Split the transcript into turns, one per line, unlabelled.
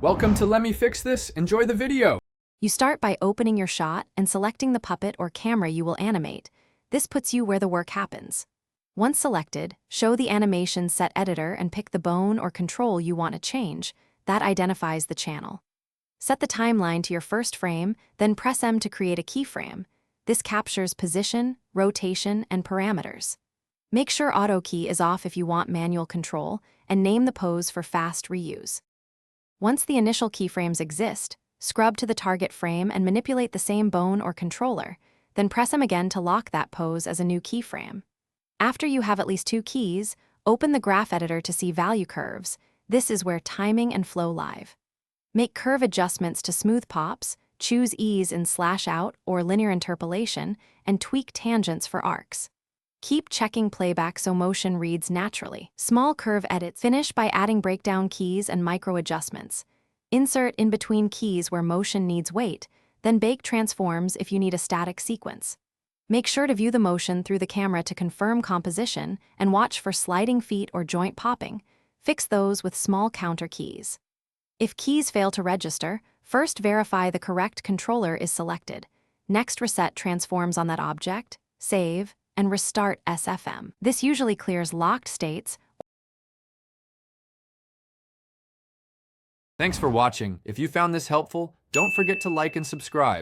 Welcome to Let Me Fix This. Enjoy the video.
You start by opening your shot and selecting the puppet or camera you will animate. This puts you where the work happens. Once selected, show the animation set editor and pick the bone or control you want to change. That identifies the channel. Set the timeline to your first frame, then press M to create a keyframe. This captures position, rotation, and parameters. Make sure auto key is off if you want manual control, and name the pose for fast reuse. Once the initial keyframes exist, scrub to the target frame and manipulate the same bone or controller, then press M again to lock that pose as a new keyframe. After you have at least 2 keys, open the graph editor to see value curves. This is where timing and flow live. Make curve adjustments to smooth pops, choose ease in slash out or linear interpolation, and tweak tangents for arcs. Keep checking playback so motion reads naturally. Small curve edits finish by adding breakdown keys and micro adjustments. Insert in between keys where motion needs weight, then bake transforms if you need a static sequence. Make sure to view the motion through the camera to confirm composition and watch for sliding feet or joint popping. Fix those with small counter keys. If keys fail to register, first verify the correct controller is selected. Next, reset transforms on that object, save, and restart SFM. This usually clears locked states.
Thanks for watching. If you found this helpful, don't forget to like and subscribe.